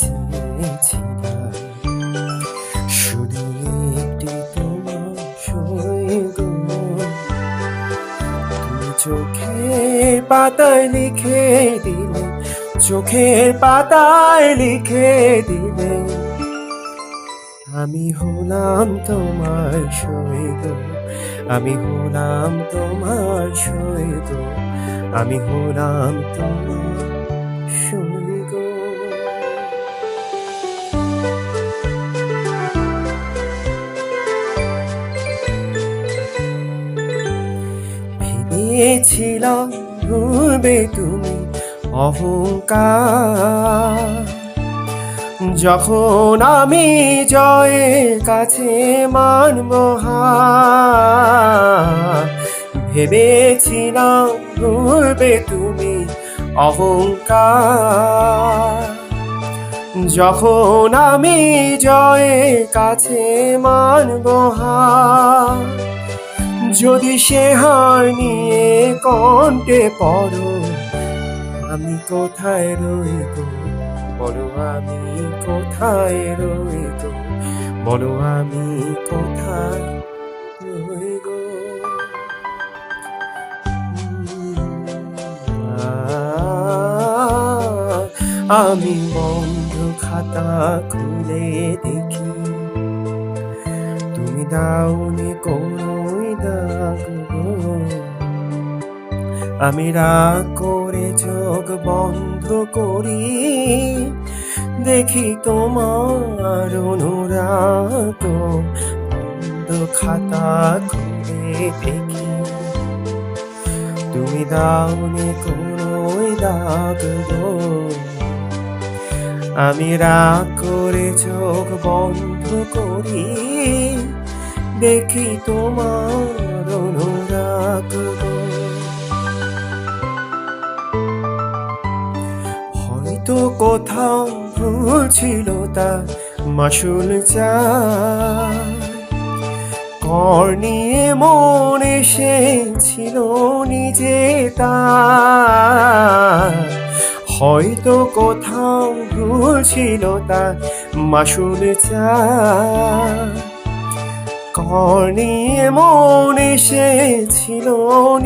চেয়েছিলাম শুধু একটি তোমার সৈকত। তুমি চোখের পাতায় লিখে দিলে, চোখের পাতায় লিখে দিলে আমি হলাম তোমার সৈকত, আমি হলাম তোমার সৈকত, আমি হলাম তোমার সৈকত। ভেবেছিলাম ভুলবে তুমি অহংকার, যখন আমি জয়ের কাছে মানব হার। ভেবেছিলাম ভুলবে তুমি অহংকার, যখন আমি জয়ের কাছে মানব হার। যদি সে হার নিয়ে কণ্ঠে পড়ো, আমি কোথায় রইব বলো, আমি কোথায় রইব বলো, আমি কোথায় রইব। আমি বন্ধ খাতা খুলে দেখি, তুমি দাওনি কোনোই দাগ গো। আমি রাগ করে চোখ বন্ধ করি, দেখি তোমার অনুরাগ। বন্ধ খাতা খুলে দেখি, তুমি দাওনি কোনোই দাগ গো। আমি রাগ করে চোখ বন্ধ করি, দেখি তোমার অনুরাগ গো। হয়তো কোথাও ভুল ছিল, তা মাসুল চাই। কর নিয়ে মন এসেছিল নিজে তার। হয়তো কোথাও ভুল ছিল, তা মাসুল চাই। কর নিয়ে মন এসেছিল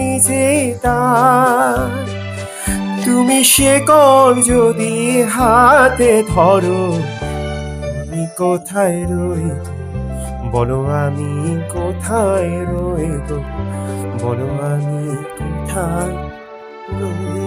নিজে তার। তুমি সে কর যদি হাতে ধরো, আমি কোথায় রইব বলো, আমি কোথায় রইব বলো, আমি কোথায় রইব।